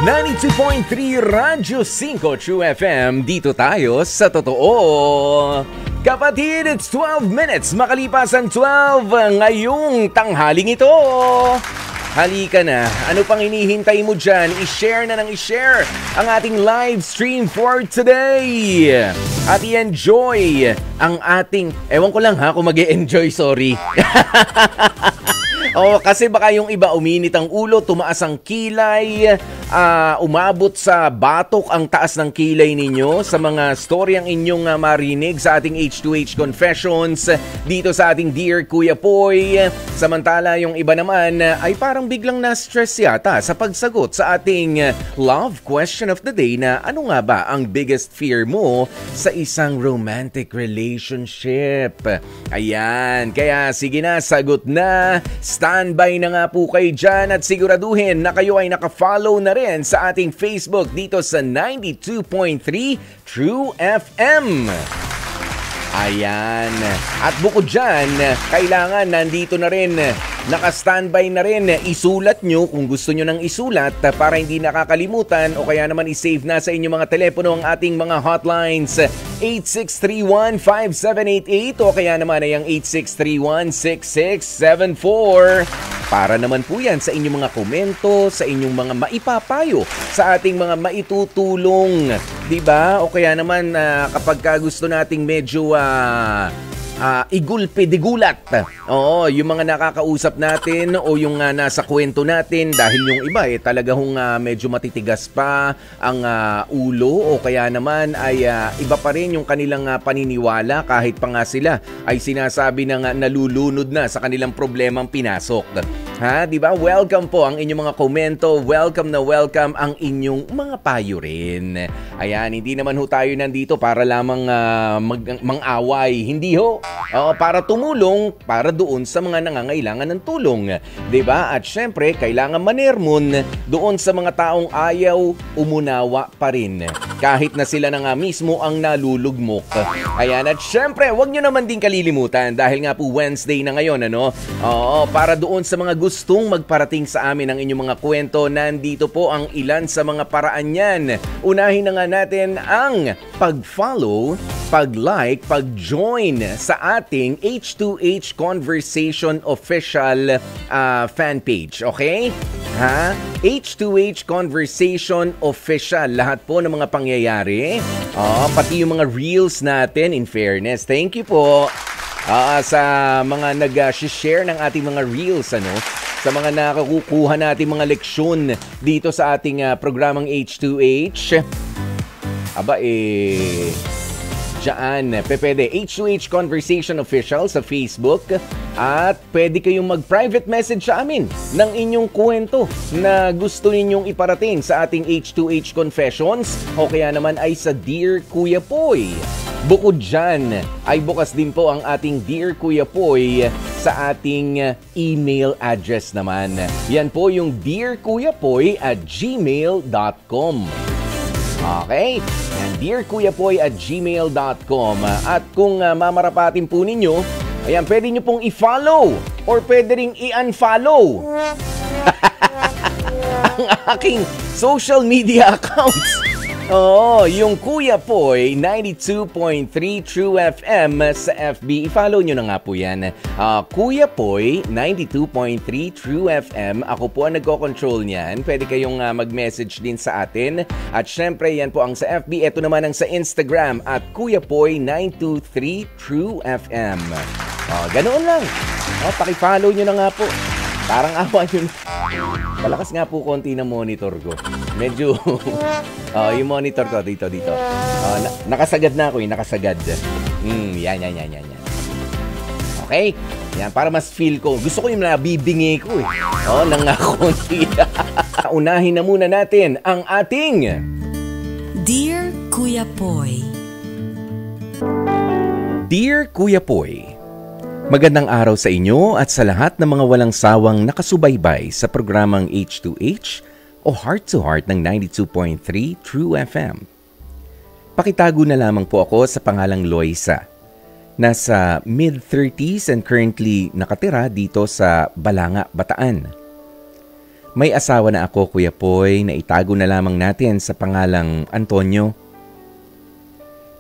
92.3 Radyo 5 True FM. Dito tayo sa totoo. Kapatid, it's 12 minutes makalipas ang 12 ngayong tanghaling ito. Halika na. Ano pang hinihintay mo dyan? I-share na ng i-share ang ating live stream for today. At i-enjoy ang ating... Ewan ko lang ha kung mag-e-enjoy, sorry. Kasi baka yung iba uminit ang ulo, tumaas ang kilay, umabot sa batok ang taas ng kilay ninyo sa mga story ang inyong marinig sa ating H2H Confessions dito sa ating Dear Kuya Poy. Samantala yung iba naman ay parang biglang na-stress yata sa pagsagot sa ating love question of the day na ano nga ba ang biggest fear mo sa isang romantic relationship? Ayan, kaya sige na, sagot na. Standby na nga po kayo dyan at siguraduhin na kayo ay naka-follow na rin sa ating Facebook dito sa 92.3 True FM. Ayan. At bukod dyan, kailangan nandito na rin, naka-standby na rin, isulat nyo kung gusto nyo nang isulat para hindi nakakalimutan o kaya naman isave na sa inyong mga telepono ang ating mga hotlines 8631-5788 o kaya naman ay ang 8631-6674 para naman po yan sa inyong mga komento, sa inyong mga maipapayo, sa ating mga maitutulong, diba? O kaya naman kapag gusto nating medyo igulpi-digulat. Oo, yung mga nakakausap natin o yung nasa kwento natin dahil yung iba talaga medyo matitigas pa ang ulo o kaya naman ay iba pa rin yung kanilang paniniwala kahit pa nga sila ay sinasabi na nalulunod na sa kanilang problemang pinasok. Ha, di ba? Welcome po ang inyong mga komento. Welcome na welcome ang inyong mga payo rin. Ayan, hindi naman ho tayo nandito para lamang mang-away. Hindi ho. Para tumulong para doon sa mga nangangailangan ng tulong. Di ba? At syempre, kailangan manermon doon sa mga taong ayaw umunawa pa rin. Kahit na sila na nga mismo ang nalulugmok. Ayan, at syempre, wag nyo naman din kalilimutan dahil nga po Wednesday na ngayon, ano? Para doon sa mga gustong magparating sa amin ang inyong mga kwento, nandito po ang ilan sa mga paraan yan. Unahin na nga natin ang pag-follow, pag-like, pag-join sa ating H2H Conversation Official fan page. Okay? Ha? H2H Conversation Official. Lahat po ng mga pangyayari. Pati yung mga reels natin, in fairness. Thank you po. Sa mga nag-share ng ating mga reels, ano? Sa mga nakakukuha nating mga leksyon dito sa ating programang H2H. Diyan, pwede H2H Conversation Official sa Facebook at pwede kayong mag-private message sa amin ng inyong kwento na gusto ninyong iparating sa ating H2H Confessions o kaya naman ay sa Dear Kuya Poy. Bukod dyan, ay bukas din po ang ating Dear Kuya Poy sa ating email address naman. Yan po yung dearkuyapoy@gmail.com. Okay? Yan, dearkuyapoy@gmail.com. At kung mamarapatin po ninyo, ayan, pwede nyo pong i-follow or pwede ring i-unfollow ang aking social media accounts. Yung Kuya Poy 92.3 True FM sa FB. I-follow nyo na nga po yan. Kuya Poy 92.3 True FM. Ako po ang nagko-control niyan. Pwede kayong mag-message din sa atin. At syempre, yan po ang sa FB. Ito naman ang sa Instagram at Kuya Poy 923 True FM. Ganoon lang. Paki-follow nyo na nga po. Parang awa yun. Palakas nga po konti na monitor ko. Medyo, yung monitor ko, dito. Nakasagad na ako nakasagad. Yan. Okay? Yan, para mas feel ko. Gusto ko yung nabibingi ko nang konti. Unahin na muna natin ang ating Dear Kuya Poy. Dear Kuya Poy, magandang araw sa inyo at sa lahat ng mga walang sawang nakasubaybay sa programang H2H o Heart to Heart ng 92.3 True FM. Pakitago na lamang po ako sa pangalang Loisa. Nasa mid-30s and currently nakatira dito sa Balanga, Bataan. May asawa na ako, Kuya Poy, na itago na lamang natin sa pangalang Antonio.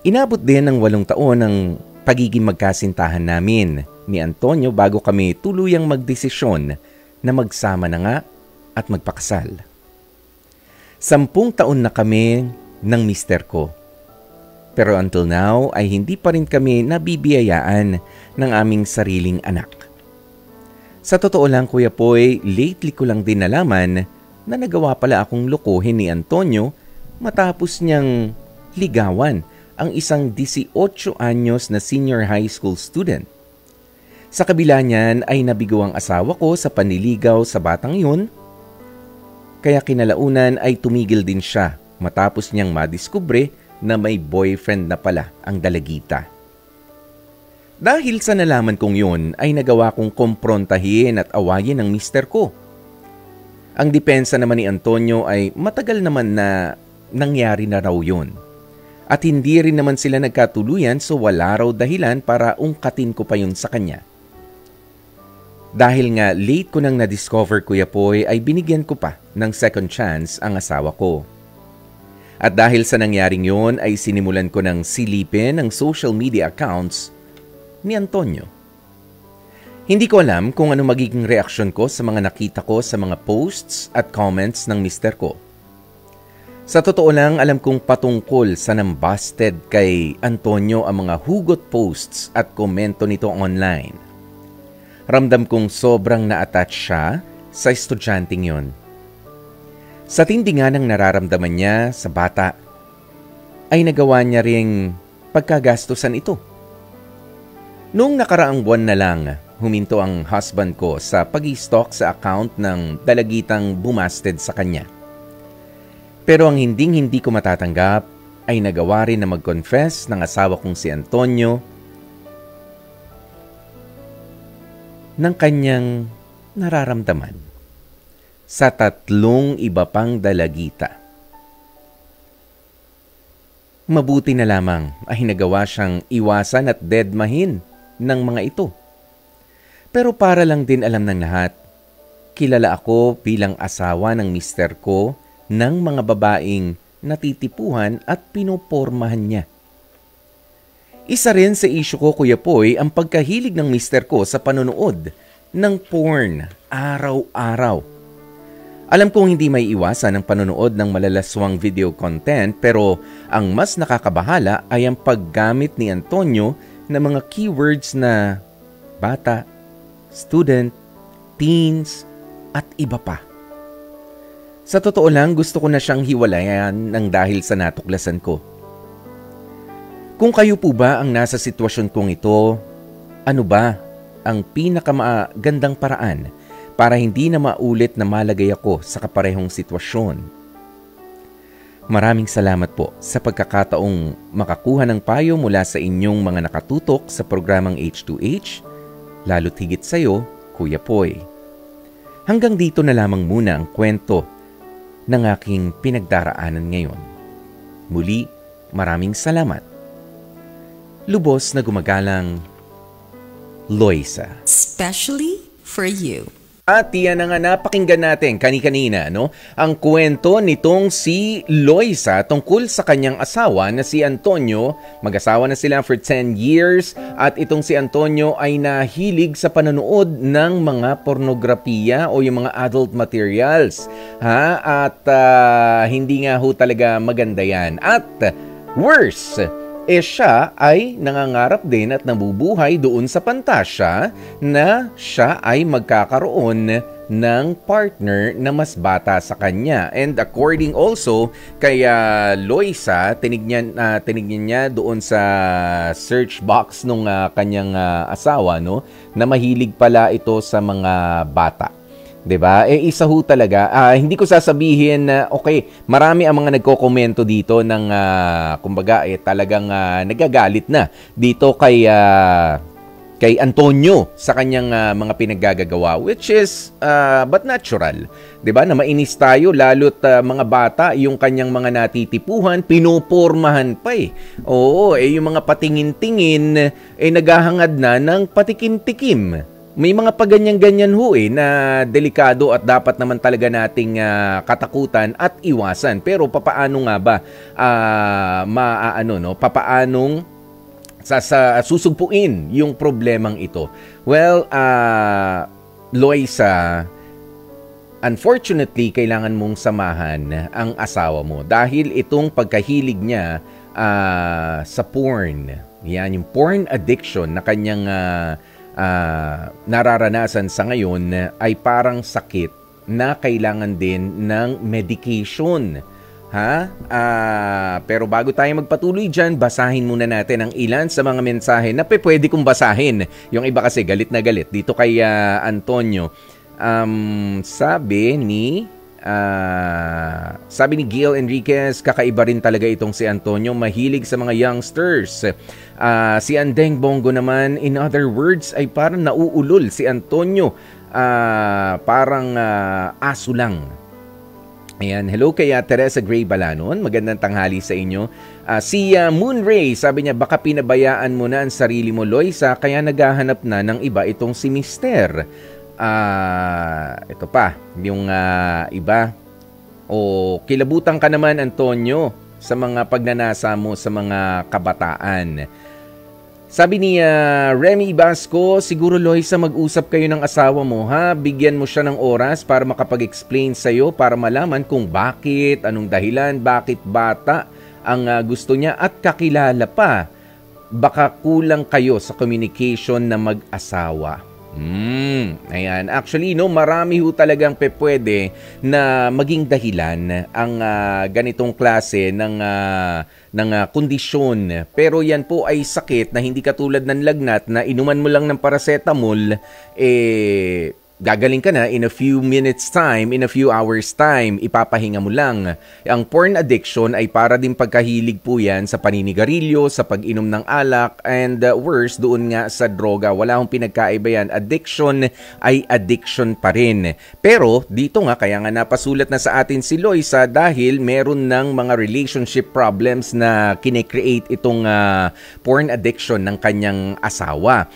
Inabot din ng 8 taon ang pagiging magkasintahan namin ni Antonio bago kami tuluyang magdesisyon na magsama na nga at magpakasal. 10 taon na kami ng mister ko. Pero until now ay hindi pa rin kami nabibiyayaan ng aming sariling anak. Sa totoo lang, Kuya Poy, lately ko lang din nalaman na nagawa pala akong lokohin ni Antonio matapos niyang ligawan ang isang 18 anyos na senior high school student. Sa kabila niyan ay nabigo ang asawa ko sa panliligaw sa batang yun, kaya kinalaunan ay tumigil din siya matapos niyang madiskubre na may boyfriend na pala ang dalagita. Dahil sa nalaman kong yun ay nagawa kong komprontahin at awayin ng mister ko. Ang depensa naman ni Antonio ay matagal naman na nangyari na raw yun. At hindi rin naman sila nagkatuluyan so wala raw dahilan para ungkatin ko pa yun sa kanya. Dahil nga late ko nang na-discover, Kuya Poy, ay binigyan ko pa ng second chance ang asawa ko. At dahil sa nangyaring yun ay sinimulan ko ng silipin ang social media accounts ni Antonio. Hindi ko alam kung ano magiging reaksyon ko sa mga nakita ko sa mga posts at comments ng mister ko. Sa totoo lang, alam kong patungkol sa nambasted kay Antonio ang mga hugot posts at komento nito online. Ramdam kong sobrang na-attach siya sa estudyanteng yon. Sa tindi nga ng nararamdaman niya sa bata, ay nagawa niya ring pagkagastusan ito. Noong nakaraang buwan na lang, huminto ang husband ko sa pag-i-stalk sa account ng dalagitang bumasted sa kanya. Pero ang hindi ko matatanggap ay nagawa rin na mag-confess ng asawa kong si Antonio ng kanyang nararamdaman sa 3 iba pang dalagita. Mabuti na lamang ay nagawa siyang iwasan at dedmahin ng mga ito. Pero para lang din alam ng lahat, kilala ako bilang asawa ng mister ko ng mga babaeng natitipuhan at pinopormahan niya. Isa rin sa issue ko, Kuya Poy, ang pagkahilig ng mister ko sa panonood ng porn araw-araw. Alam kong hindi may iwasan ang panonood ng malalaswang video content pero ang mas nakakabahala ay ang paggamit ni Antonio ng mga keywords na bata, student, teens, at iba pa. Sa totoo lang, gusto ko na siyang hiwalayan ng dahil sa natuklasan ko. Kung kayo po ba ang nasa sitwasyon kong ito, ano ba ang pinakamagandang paraan para hindi na maulit na malagay ako sa kaparehong sitwasyon? Maraming salamat po sa pagkakataong makakuha ng payo mula sa inyong mga nakatutok sa programang H2H, lalo't higit sa iyo, Kuya Poy. Hanggang dito na lamang muna ang kwento ng aking pinagdaraanan ngayon. Muli, maraming salamat. Lubos na gumagalang, Loisa. Especially for you. At yan na nga napakinggan natin kani-kanina, no? Ang kwento nitong si Loisa tungkol sa kanyang asawa na si Antonio. Mag-asawa na sila for 10 years at itong si Antonio ay nahilig sa panonood ng mga pornografiya o yung mga adult materials. At hindi nga ho talaga maganda yan. At worse, siya ay nangangarap din at nabubuhay doon sa pantasya na siya ay magkakaroon ng partner na mas bata sa kanya. And according also kay Loisa, tinignan niya doon sa search box nung kanyang asawa, no, na mahilig pala ito sa mga bata. 'Di ba? Isa ho talaga. Hindi ko sasabihin na okay, marami ang mga nagko-komento dito ng kumbaga talagang nagagalit na dito kay Antonio sa kanyang mga pinaggagawa, which is but natural. 'Di ba? Na mainis tayo lalo't mga bata yung kanyang mga natitipuhan, pinopormahan pa eh. Oo, yung mga patingin-tingin naghahangad na ng patikim-tikim. may mga paganyan-ganyan ho na delikado at dapat naman talaga nating katakutan at iwasan. Pero papaano nga ba papaanong susugpuin yung problemang ito? Well, Loisa, unfortunately, kailangan mong samahan ang asawa mo dahil itong pagkahilig niya sa porn. Yan, yung porn addiction na kanyang nararanasan sa ngayon ay parang sakit na kailangan din ng medication. Pero bago tayo magpatuloy dyan, basahin muna natin ang ilan sa mga mensahe na pwede kong basahin. Yung iba kasi galit na galit. Dito kay Antonio, sabi ni Gail Enriquez, kakaiba rin talaga itong si Antonio, mahilig sa mga youngsters. Si Andeng Bongo naman, in other words, ay parang nauulol si Antonio, parang aso lang. Ayan, hello kay Teresa Gray Balanon, magandang tanghali sa inyo. Si Moonray, sabi niya, baka pinabayaan mo na ang sarili mo, Loisa, kaya naghahanap na ng iba itong si Mister. Ito pa, yung iba. Kilabutan ka naman, Antonio, sa mga pagnanasa mo sa mga kabataan. Sabi ni Remy Basco, siguro Loisa, mag-usap kayo ng asawa mo, bigyan mo siya ng oras para makapag-explain sa'yo, para malaman kung bakit, anong dahilan, bakit bata ang gusto niya at kakilala pa. Baka kulang kayo sa communication na mag-asawa. Ayan. Actually, marami ho talagang pwede na maging dahilan ang ganitong klase ng kondisyon. Pero yan po ay sakit na hindi katulad ng lagnat na inuman mo lang ng paracetamol, gagaling ka na in a few minutes time, in a few hours time, ipapahinga mo lang. Ang porn addiction ay para din pagkahilig po yan sa paninigarilyo, sa pag-inom ng alak, and worse, doon nga sa droga. Wala akong pinagkaiba yan. Addiction ay addiction pa rin. Pero dito nga, kaya nga napasulat na sa atin si Loisa dahil meron ng mga relationship problems na kine-create itong porn addiction ng kanyang asawa.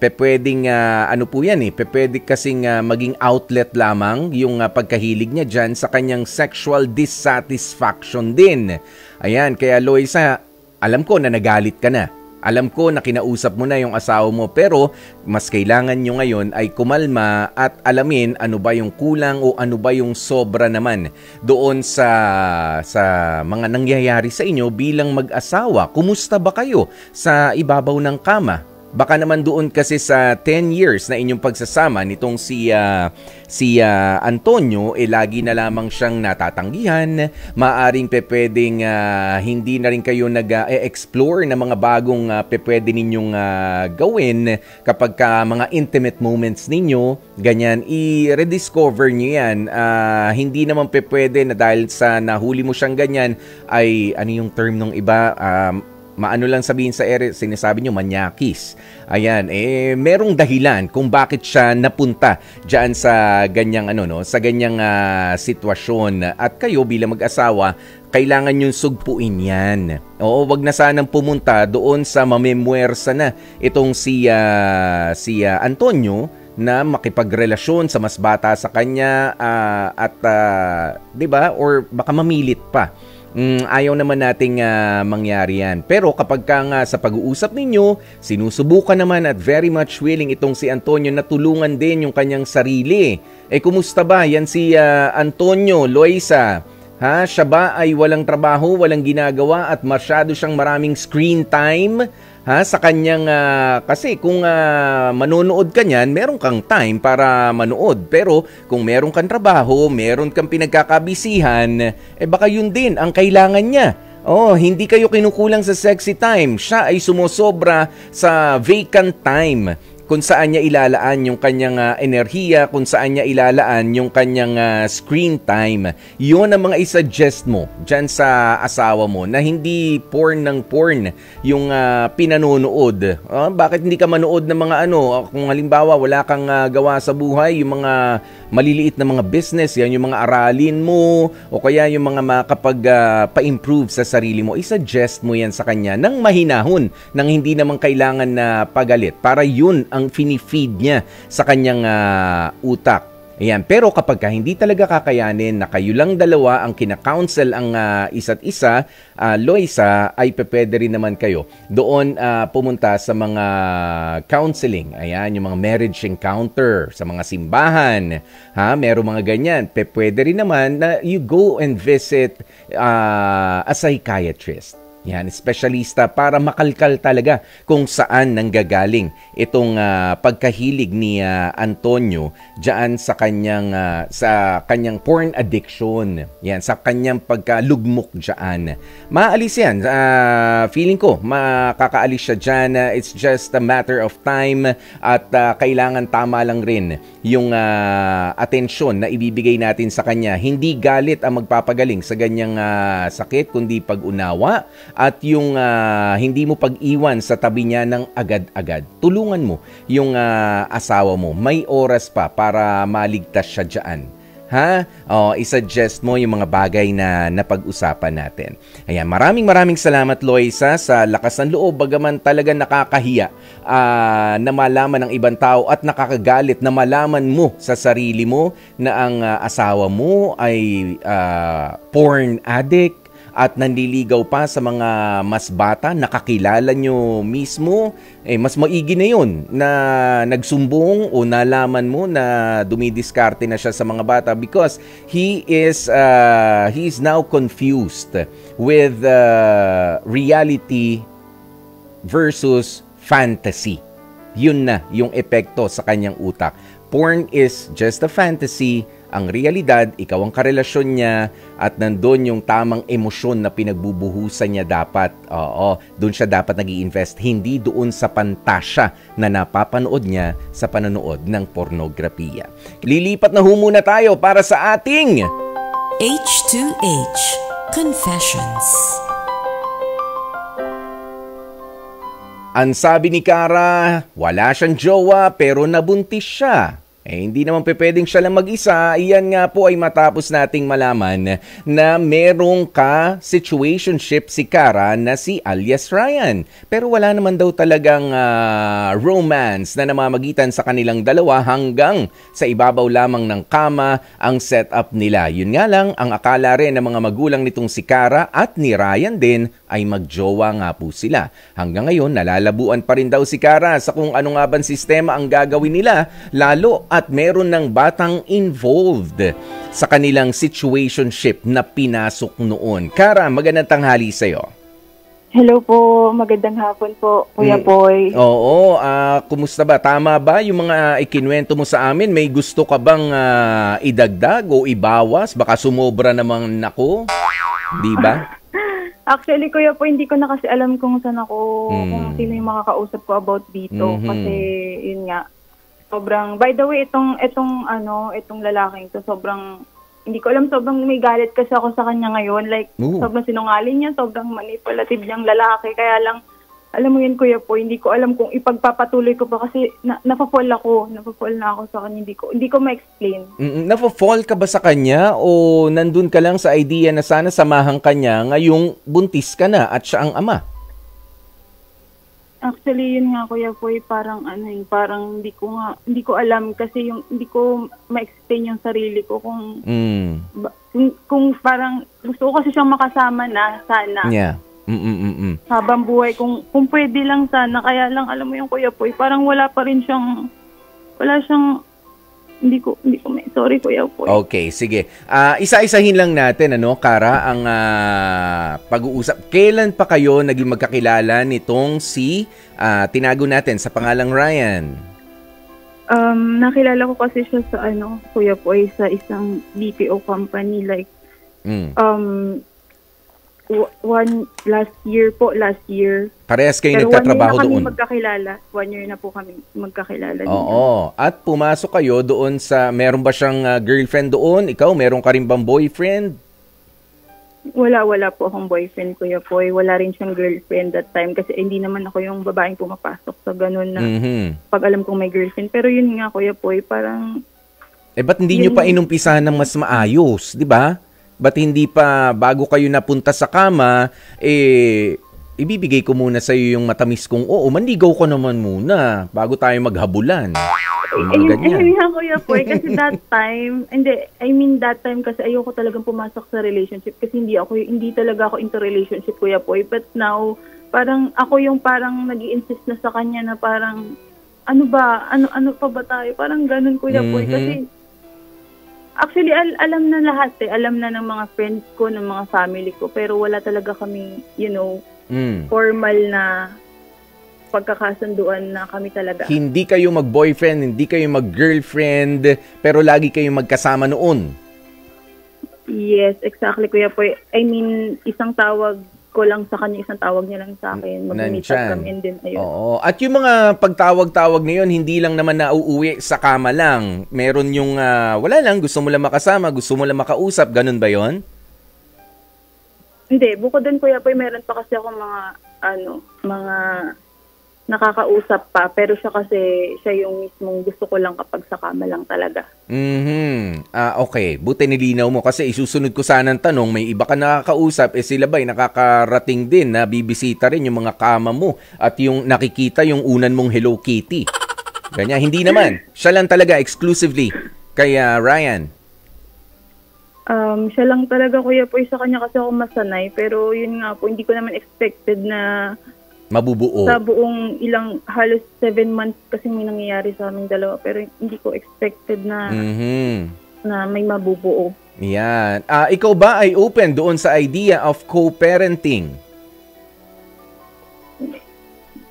Pwedeng ano po yan pwede kasing maging outlet lamang yung pagkahilig niya dyan sa kanyang sexual dissatisfaction din. Ayan, kaya Loisa, alam ko na nagalit ka na. Alam ko na kinausap mo na yung asawa mo, pero mas kailangan nyo ngayon ay kumalma at alamin ano ba yung kulang o ano ba yung sobra naman doon sa mga nangyayari sa inyo bilang mag-asawa. Kumusta ba kayo sa ibabaw ng kama? Baka naman doon kasi sa 10 years na inyong pagsasama nitong si Antonio, lagi na lamang siyang natatanggihan. Maaring pwedeng hindi na rin kayo nag-explore na mga bagong pwede ninyong gawin kapag mga intimate moments ninyo. Ganyan, i-rediscover nyo yan. Hindi naman pwede na dahil sa nahuli mo siyang ganyan ay, ano yung term ng iba, maano lang sabihin sa sinasabi nyo, manyakis. Ayan, merong dahilan kung bakit siya napunta diyan sa ganyang sa ganyang sitwasyon. At kayo bilang mag-asawa, kailangan yung sugpuin yan. Wag na sanang pumunta doon sa mamemwersa na itong si Antonio na makipagrelasyon sa mas bata sa kanya at 'di ba, or baka mamilit pa. Ayaw naman nating mangyari yan. Pero kapag nga sa pag-uusap ninyo, sinusubukan naman at very much willing itong si Antonio na tulungan din yung kanyang sarili. Kumusta ba yan si Antonio, Loisa? Siya ba ay walang trabaho, walang ginagawa at masyado siyang maraming screen time? Sa kanyang, kasi kung manonood ka niyan, meron kang time para manood. Pero kung meron kang trabaho, meron kang pinagkakabisihan, baka yun din ang kailangan niya. Hindi kayo kinukulang sa sexy time. Siya ay sumosobra sa vacant time, kung saan niya ilalaan yung kanyang enerhiya, kung saan niya ilalaan yung kanyang screen time. Yun ang mga i-suggest mo dyan sa asawa mo na hindi porn ng porn yung pinanonood. Bakit hindi ka manood ng mga kung halimbawa wala kang gawa sa buhay, yung mga maliliit na mga business, yan yung mga aralin mo o kaya yung mga makapag-pa-improve sa sarili mo, i-suggest mo yan sa kanya ng mahinahon, nang hindi naman kailangan na pagalit, para yun ang ang fini-feed niya sa kanyang utak. Ayan. Pero kapag hindi talaga kakayanin na kayo lang dalawa ang kina-counsel ang isa't isa, Loisa, ay pwede rin naman kayo doon pumunta sa mga counseling. Ayan, yung mga marriage encounter sa mga simbahan. Meron mga ganyan. Pwede rin naman na you go and visit a psychiatrist. Yan, espesyalista para makalkal talaga kung saan nanggagaling itong pagkahilig ni Antonio diyan sa kanyang porn addiction. Yan, sa kanyang pagkalugmok diyan. Maalis yan. Feeling ko makakaalis siya diyan. It's just a matter of time at kailangan tama lang rin yung atensyon na ibibigay natin sa kanya. Hindi galit ang magpapagaling sa ganyang sakit kundi pag-unawa at yung hindi mo pag-iwan sa tabi niya ng agad-agad. Tulungan mo yung asawa mo. May oras pa para maligtas siya dyan. I-suggest mo yung mga bagay na napag-usapan natin. Ayan, maraming salamat, Loisa, sa lakas ng loob. Bagaman talaga nakakahiya na malaman ng ibang tao at nakakagalit na malaman mo sa sarili mo na ang asawa mo ay porn addict at nanliligaw pa sa mga mas bata, nakakilala nyo mismo, mas maigi na yun na nagsumbong o nalaman mo na dumidiskarte na siya sa mga bata because he is now confused with reality versus fantasy. Yun na yung epekto sa kanyang utak. Porn is just a fantasy. Ang realidad, ikaw ang karelasyon niya at nandun yung tamang emosyon na pinagbubuhusan niya dapat. Doon siya dapat nag-i-invest, hindi doon sa pantasya na napapanood niya sa panonood ng pornografiya. Lilipat na muna tayo para sa ating H2H Confessions. Ang sabi ni Cara, wala siyang jowa pero nabuntis siya. Hindi naman pwedeng siya lang mag-isa. Iyan nga po ay matapos nating malaman na merong ka-situationship si Cara na si alias Ryan. Pero wala naman daw talagang romance na namamagitan sa kanilang dalawa hanggang sa ibabaw lamang ng kama ang setup nila. Yun nga lang, ang akala rin ng mga magulang nitong si Cara at ni Ryan din ay magjowa nga po sila. Hanggang ngayon, nalalabuan pa rin daw si Cara sa kung ano nga bang sistema ang gagawin nila, lalo at meron ng batang involved sa kanilang situationship na pinasok noon. Cara, magandang tanghali sa'yo. Hello po, magandang hapon po, Kuya Boy. Oo, kumusta ba? Tama ba yung mga ikinuwento mo sa amin? May gusto ka bang idagdag o ibawas? Baka sumobra naman ako, di ba? Actually, Kuya po, hindi ko na kasi alam kung saan ako, kung sino yung makakausap ko about dito. Kasi, yun nga, sobrang, by the way, itong lalaking to, sobrang, hindi ko alam, sobrang may galit kasi ako sa kanya ngayon. Like, sobrang sinungaling niya, sobrang manipulative niyang lalaki. Kaya lang, alam mo yun, Kuya po, hindi ko alam kung ipagpapatuloy ko pa kasi napafall na ako sa kanya. Hindi ko ma-explain. Napafall ka ba sa kanya o nandun ka lang sa idea na sana samahan kanya ngayong buntis ka na at siya ang ama? Actually, yun nga, Kuya Poy, parang hindi ko alam kasi hindi ko ma-explain yung sarili ko kung parang gusto ko kasi siyang makasama na sana. Yeah. Habang buhay, kung pwede lang sana, kaya lang, alam mo yung Kuya Poy, parang wala siyang, sorry Kuya Poy. Okay, sige. Isa-isahin lang natin, Cara, ang pag-uusap. Kailan pa kayo naging magkakilala nitong tinago natin sa pangalang Ryan? Nakilala ko kasi siya sa Kuya Poy, sa isang BPO company, like, last year. Parehas kayo nagtatrabaho doon? Pero 1 year na kami magkakilala. 1 year na po kami magkakilala. Oo. At pumasok kayo doon meron ba siyang girlfriend doon? Ikaw, meron ka rin bang boyfriend? Wala po akong boyfriend, Kuya Poy. Wala rin siyang girlfriend that time kasi hindi naman ako yung babaeng pumapasok sa ganun na pag alam kong may girlfriend. Pero yun nga, Kuya Poy, parang... ba't hindi nyo pa inumpisahan ng mas maayos, di ba? Ba't hindi pa, bago kayo napunta sa kama, ibibigay ko muna sa iyo yung matamis kong oo, manligaw ko naman muna bago tayo maghabulan. Ayun nga, Kuya Poy, kasi that time kasi ayoko talagang pumasok sa relationship kasi hindi talaga ako into relationship, Kuya Poy. But now, parang ako yung parang nag-i-insist na sa kanya na parang, ano pa ba tayo? Parang ganun, Kuya Poy. Kasi, actually, alam na lahat Alam na ng mga friends ko, ng mga family ko. Pero wala talaga kami, formal na pagkakasunduan na kami talaga. Hindi kayo mag-boyfriend, hindi kayo mag-girlfriend, pero lagi kayo magkasama noon. Yes, exactly, Kuya Poy. I mean, isang tawag ko lang sa kanya, isang tawag niya lang sa akin. Mag-meet up kami and then ayun. Oo. At yung mga pagtawag-tawag na yun, hindi lang naman nauuwi sa kama lang. Meron yung wala lang, gusto mo lang makasama, gusto mo lang makausap, ganun ba yon? Hindi, bukod din, Kuya Poy, meron pa kasi ako mga nakakausap pa, pero siya yung mismong gusto ko lang kapag sa kama lang talaga. Okay. Buti nilinaw mo kasi isusunod ko sana ng tanong, may iba ka nakakausap, sila ba'y nakakarating din na bibisita rin yung mga kama mo at yung nakikita yung unan mong Hello Kitty? Ganyan, hindi naman. Siya lang talaga exclusively kay Ryan. Siya lang talaga, Kuya Poy, sa kanya kasi ako masanay, pero yun nga po, hindi ko naman expected na mabubuo. Sa buong halos 7 months kasi may nangyayari sa aming dalawa. Pero hindi ko expected na may mabubuo. Yan. Ikaw ba ay open doon sa idea of co-parenting?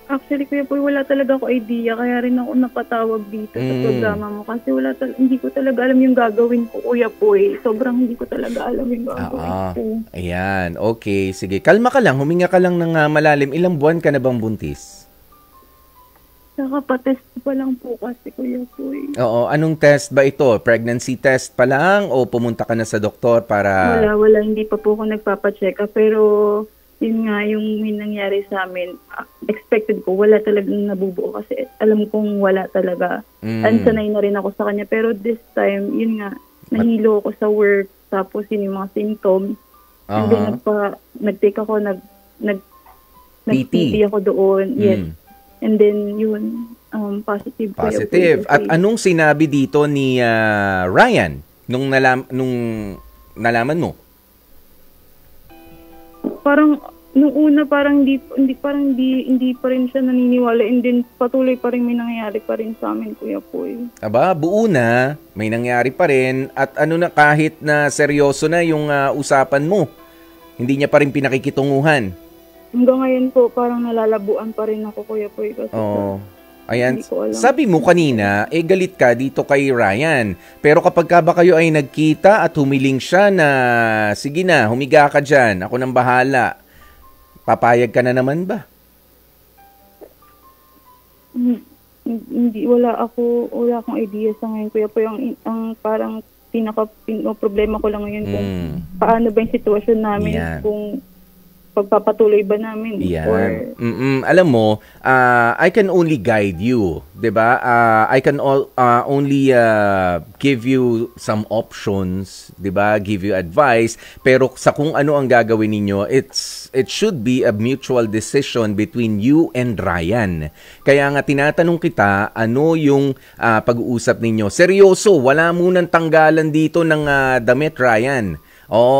Actually, Kuya Poy, wala talaga ako idea. Kaya rin ako napatawag dito sa programa mo. Kasi hindi ko talaga alam yung gagawin ko, Kuya Poy. Sobrang hindi ko talaga alam yung gagawin ko. Ayan. Okay. Sige. Kalma ka lang. Huminga ka lang ng malalim. Ilang buwan ka na bang buntis? Nakapatest pa lang po kasi, Kuya Poy. Oo. Anong test ba ito? Pregnancy test pa lang? O pumunta ka na sa doktor para... Wala. Hindi pa po ako nagpapacheck. Pero... yun nga, yung may nangyari sa amin, expected ko, wala talagang nabubuo kasi alam kong wala talaga. Sanay na rin ako sa kanya. Pero this time, yun nga, nahilo ako sa work, tapos yun yung mga symptoms. And then nag-take ako, nag-PT ako doon. Yes. And then yun, positive. Positive. At anong sinabi dito ni Ryan nung nalaman mo? Parang nung una hindi pa rin siya naniniwala, and then patuloy pa rin may nangyayari pa rin sa amin, Kuya Poy. Aba, buo na, may nangyari pa rin at kahit na seryoso na yung usapan mo, hindi niya pa rin pinakikitunguhan. Hanggang ngayon po parang nalalabuan pa rin ako, Kuya Poy, kasi ayan, sabi mo kanina, galit ka dito kay Ryan. Pero kapag ba kayo ay nagkita at humiling siya na, sige na, humiga ka dyan, ako nang bahala, papayag ka na naman ba? Wala akong idea sa ngayon, Kuya po. Ang parang problema ko lang ngayon kung paano ba yung sitwasyon namin, kung pagpapatuloy ba namin. Alam mo, I can only guide you, 'di ba? I can only give you some options, 'di ba? Give you advice, pero sa kung ano ang gagawin ninyo, it should be a mutual decision between you and Ryan. Kaya nga tinatanong kita, ano yung pag-uusap ninyo? Seryoso, wala munang tanggalan dito ng damit, Ryan.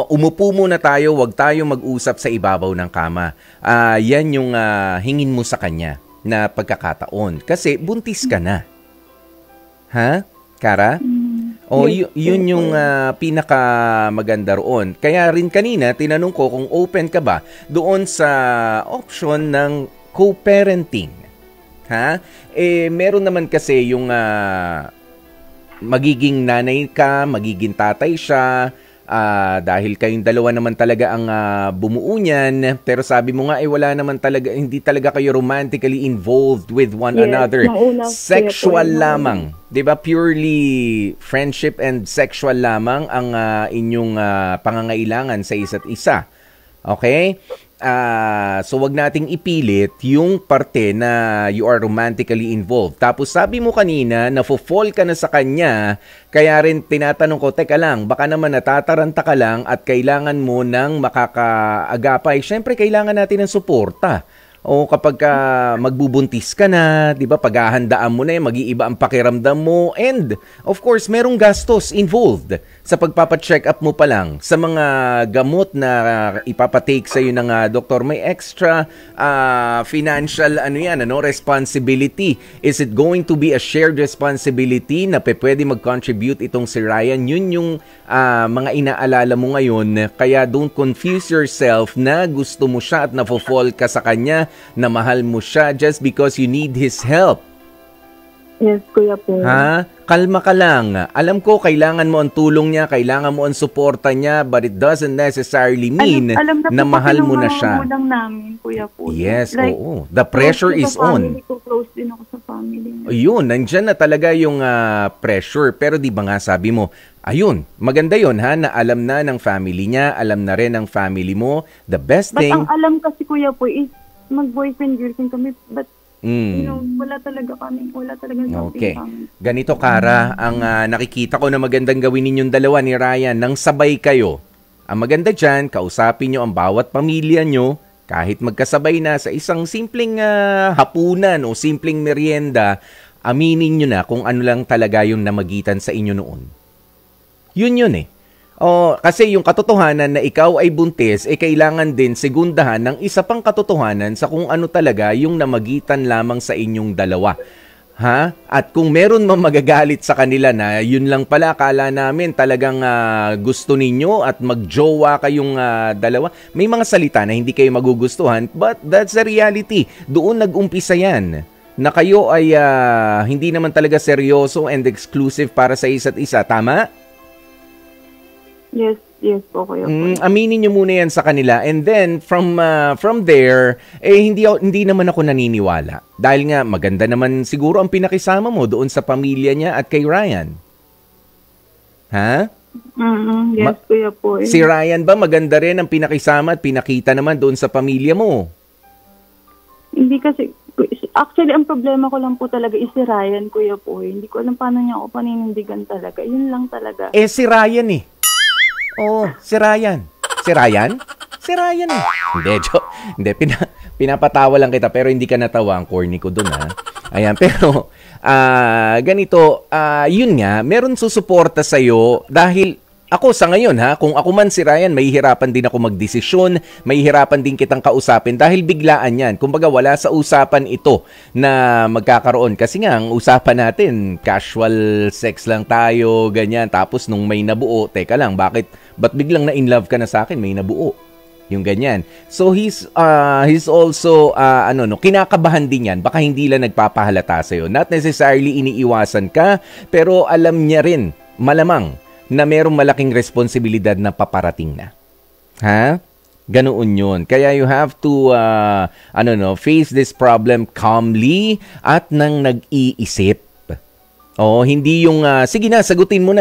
Umupo muna tayo, wag tayo mag-usap sa ibabaw ng kama. Yan yung hingin mo sa kanya na pagkakataon. Kasi buntis ka na. Ha, Kara? Yun yung pinakamaganda roon. Kaya rin kanina, tinanong ko kung open ka ba doon sa option ng co-parenting. Ha? Meron naman kasi yung magiging nanay ka, magiging tatay siya, dahil kayong dalawa naman talaga ang bumuo niyan, pero sabi mo nga wala naman talaga, hindi talaga kayo romantically involved with one another. Sexual lamang, 'di ba? Purely friendship and sexual lamang ang inyong pangangailangan sa isa't isa. Okay? So wag nating ipilit yung parte na you are romantically involved. Tapos sabi mo kanina, na-fall ka na sa kanya, kaya rin tinatanong ko, teka lang, baka naman natataranta ka lang at kailangan mo ng makakaagapay. Siyempre, kailangan natin ng suporta. O kapag magbubuntis ka na, 'di ba? Paghahandaan mo na 'yan, mag-iiba ang pakiramdam mo, and of course, merong gastos involved sa pagpapa-check up mo pa lang sa mga gamot na ipapatake sa iyo ng doktor. May extra financial responsibility. Is it going to be a shared responsibility na pwede mag-contribute itong si Ryan? Yun yung mga inaalala mo ngayon, kaya don't confuse yourself na gusto mo siya at nafo-fall ka sa kanya, na mahal mo siya just because you need his help. Yes, Kuya po. Ha? Kalma ka lang. Alam ko, kailangan mo ang tulong niya, kailangan mo ang suporta niya, but it doesn't necessarily mean alam na mahal mo na siya. Alam namin, Kuya po. Yes, like, oo. The pressure is on. Close din ako sa family. Ayun, nandyan na talaga yung pressure. Pero di ba nga sabi mo, ayun, maganda yun ha, na alam na ng family niya, alam na rin ng family mo. The best But thing... ang alam kasi, Kuya po, is mag-boyfriend-girlfriend kami, but wala talaga something Okay. kami. Ganito, Kara, ang nakikita ko na magandang gawin ninyong dalawa ni Ryan nang sabay kayo. Ang maganda dyan, kausapin nyo ang bawat pamilya nyo, kahit magkasabay na sa isang simpleng hapunan o simpleng merienda, aminin nyo na kung ano lang talaga yung namagitan sa inyo noon. Yun eh. Kasi yung katotohanan na ikaw ay buntis, kailangan din segundahan ng isa pang katotohanan sa kung ano talaga yung namagitan lamang sa inyong dalawa. Ha? At kung meron mang magagalit sa kanila na yun lang pala, akala namin talagang gusto ninyo at magjowa kayong dalawa, may mga salita na hindi kayo magugustuhan, but that's the reality. Doon nag-umpisa yan, na kayo ay hindi naman talaga seryoso and exclusive para sa isa't isa. Tama? Yes po, Kuya po. Aminin nyo muna yan sa kanila, and then from there, hindi naman ako naniniwala. Dahil nga maganda naman siguro ang pinakisama mo doon sa pamilya niya at kay Ryan. Ha? Yes, Kuya po. Si Ryan ba maganda rin ang pinakisama at pinakita naman doon sa pamilya mo? Hindi kasi, actually, ang problema ko lang po talaga is si Ryan, Kuya po. Hindi ko alam paano niya ako paninindigan talaga. Yun lang talaga. Si Ryan eh. Si Ryan. Si Ryan? Si Ryan eh. Hindi, pinapatawa lang kita pero hindi ka natawa. Ang corny ko dun ha. Ayan, pero ganito, yun nga, meron susuporta sa'yo dahil ako sa ngayon ha, kung ako man si Ryan, mahihirapan din ako magdesisyon, mahihirapan din kitang kausapin dahil biglaan yan. Kumbaga wala sa usapan ito na magkakaroon. Kasi nga, ang usapan natin, casual sex lang tayo, ganyan. Tapos nung may nabuo, teka lang, ba't biglang na-in-love ka na sa akin, may nabuo? Yung ganyan. So he's also kinakabahan din yan. Baka hindi lang nagpapahalata sa'yo. Not necessarily iniiwasan ka, pero alam niya rin, malamang, na merong malaking responsibilidad na paparating na. Ha? Ganoon yun. Kaya you have to face this problem calmly at nang nag-iisip. Hindi yung sige na, sagutin mo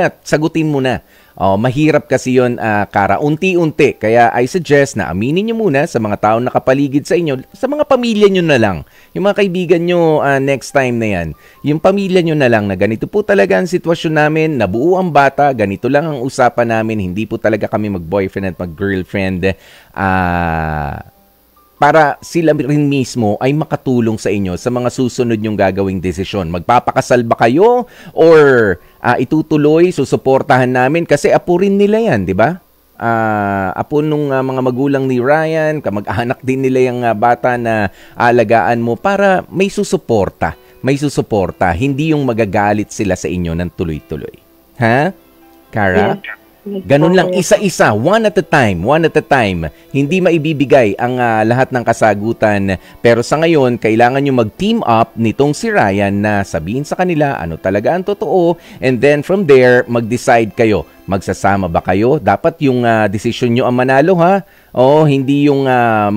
na. Mahirap kasi yun, Kara. Unti-unti. Kaya I suggest na aminin nyo muna sa mga taong nakapaligid sa inyo, sa mga pamilya nyo na lang. Yung mga kaibigan nyo next time na yan. Yung pamilya nyo na lang na ganito po talaga ang sitwasyon namin, nabuo ang bata, ganito lang ang usapan namin, hindi po talaga kami mag-boyfriend at mag-girlfriend. Para sila rin mismo ay makatulong sa inyo sa mga susunod nyong gagawing desisyon. Magpapakasal ba kayo or itutuloy, susuportahan namin? Kasi apo rin nila yan, di ba? Apo nung mga magulang ni Ryan, kamag-anak din nila yung bata na alagaan mo para may susuporta. Hindi yung magagalit sila sa inyo ng tuloy-tuloy. Ha? Kara? Yes. Ganun lang, isa-isa, one at a time. Hindi maibibigay ang lahat ng kasagutan. Pero sa ngayon, kailangan nyo mag-team up nitong si Ryan na sabihin sa kanila ano talaga ang totoo. And then from there, mag-decide kayo. Magsasama ba kayo? Dapat yung desisyon nyo ang manalo ha. Hindi yung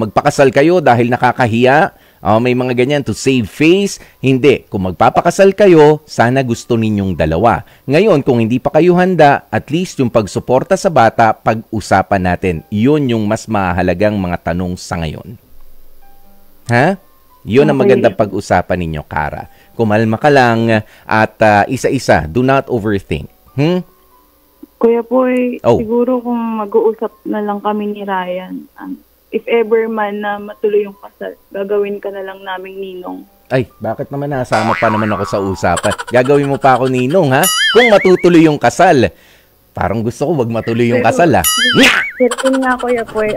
magpakasal kayo dahil nakakahiya. May mga ganyan to save face. Hindi. Kung magpapakasal kayo, sana gusto ninyong dalawa. Ngayon, kung hindi pa kayo handa, at least yung pagsuporta sa bata, pag-usapan natin. Yun yung mas mahalagang mga tanong sa ngayon. Ha? Yun ang magandang pag-usapan ninyo, Kara. Kumalma ka lang at isa-isa. Do not overthink. Kuya Poy, siguro kung mag-uusap na lang kami ni Ryan, if ever man na matuloy yung kasal, gagawin ka na lang naming ninong. Ay, bakit naman nasama pa naman ako sa usapan? Gagawin mo pa ako ninong, ha? Kung matutuloy yung kasal. Parang gusto ko wag matuloy yung kasal, ha? Pero nga, Kuya Poy,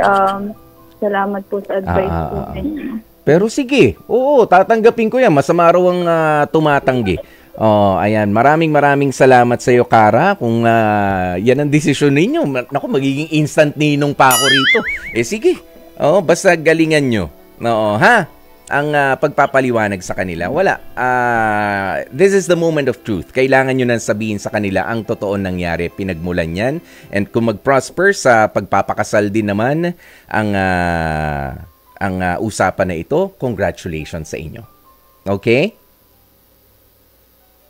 salamat po sa advice po ninyo. Pero sige, oo, tatanggapin ko yan. Masama raw ang tumatanggi. Ayan, maraming salamat sa iyo, Kara. Kung yan ang desisyon ninyo, naku, magiging instant ninong pa ako rito. Sige. Basta galingan nyo. Ha? Ang pagpapaliwanag sa kanila. Wala. This is the moment of truth. Kailangan nyo nang sabihin sa kanila ang totoo nangyari. Pinagmulan yan. And kung mag-prosper sa pagpapakasal din naman, ang usapan na ito, congratulations sa inyo. Okay?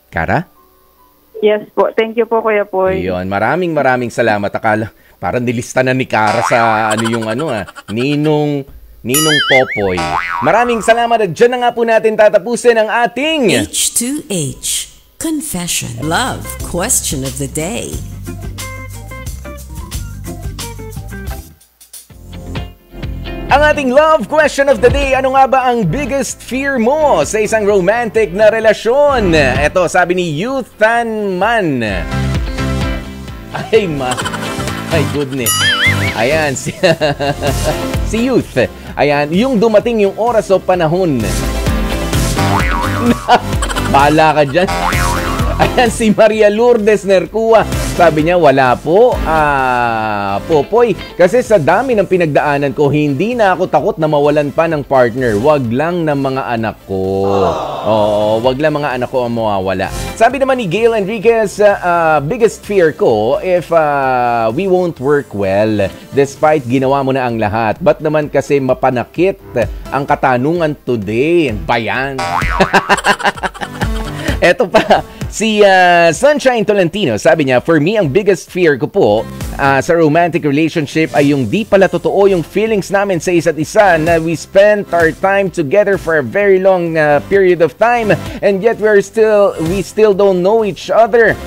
Kara? Yes po. Thank you po, Kuya Poy. Yun. Maraming salamat. Akala, parang nilista na ni Kara sa Ninong Popoy. Maraming salamat at dyan na nga po natin tatapusin ang ating H2H Confession Love Question of the Day. Ang ating love question of the day, ano nga ba ang biggest fear mo sa isang romantic na relasyon? Ito, sabi ni Yuthan Man. My goodness. Ayan, si Youth. Ayan, yung dumating yung oras o panahon. Bahala ka dyan. Ayan, si Maria Lourdes Nercua. Sabi niya, wala po, Popoy. Kasi sa dami ng pinagdaanan ko, hindi na ako takot na mawalan pa ng partner. Wag lang ng mga anak ko. Wag lang mga anak ko ang mawawala. Sabi naman ni Gail Enriquez, biggest fear ko if we won't work well despite ginawa mo na ang lahat. Ba't naman kasi mapanakit ang katanungan today? Bayan. Eto pa, si Sunshine Tolentino, sabi niya, for me, ang biggest fear ko po sa romantic relationship ay yung di pala totoo yung feelings namin sa isa't isa na we spent our time together for a very long period of time and yet we still don't know each other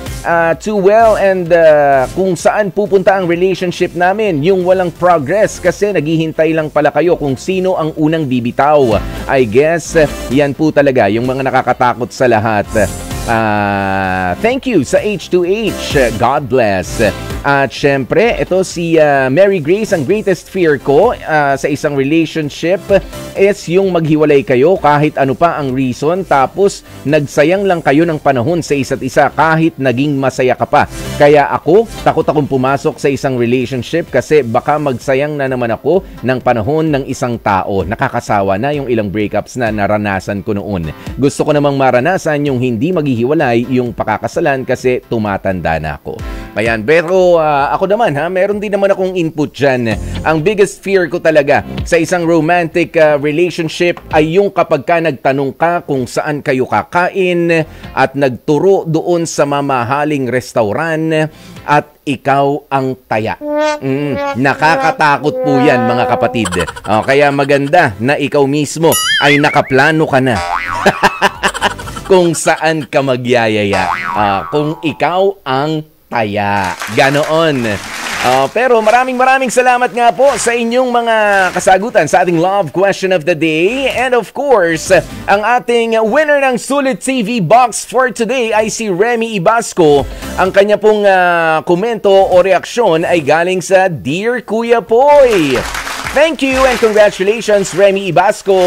too well and kung saan pupunta ang relationship namin, yung walang progress kasi naghihintay lang pala kayo kung sino ang unang bibitaw. I guess, yan po talaga yung mga nakakatakot sa lahat. Thank you sa H2H. God bless. At syempre, ito si Mary Grace. Ang greatest fear ko sa isang relationship is yung maghiwalay kayo kahit ano pa ang reason tapos nagsayang lang kayo ng panahon sa isa't isa kahit naging masaya ka pa. Kaya takot akong pumasok sa isang relationship kasi baka magsayang na naman ako ng panahon ng isang tao. Nakakasawa na yung ilang breakups na naranasan ko noon. Gusto ko namang maranasan yung hindi maghihiwalay yung pakakasalan kasi tumatanda na ako. Ayan, pero ako naman meron din naman akong input dyan. Ang biggest fear ko talaga sa isang romantic relationship ay yung kapag ka nagtanong ka kung saan kayo kakain at nagturo doon sa mamahaling restaurant at ikaw ang taya. Nakakatakot po yan, mga kapatid. Kaya maganda na ikaw mismo ay nakaplano ka na. Kung saan ka magyayaya. Kung ikaw ang taya. Ganoon. Pero maraming salamat nga po sa inyong mga kasagutan sa ating love question of the day. And of course, ang ating winner ng Sulit TV box for today ay si Remy Ibasco. Ang kanya pong komento o reaksyon ay galing sa Dear Kuya Poy. Thank you and congratulations, Remy Ibasco.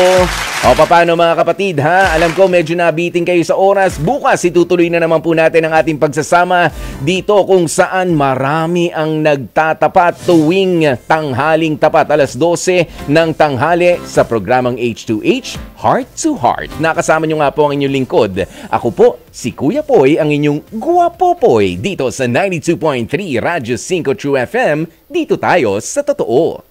Paano mga kapatid Alam ko medyo nabitin kayo sa oras. Bukas itutuloy na naman po natin ang ating pagsasama dito kung saan marami ang nagtatapat tuwing tanghaling tapat. 12:00 ng tanghali sa programang H2H Heart to Heart. Nakasama nyo nga po ang inyong lingkod. Ako po, si Kuya Poy, ang inyong Guwapopoy dito sa 92.3 Radyo 5 True FM. Dito tayo sa totoo.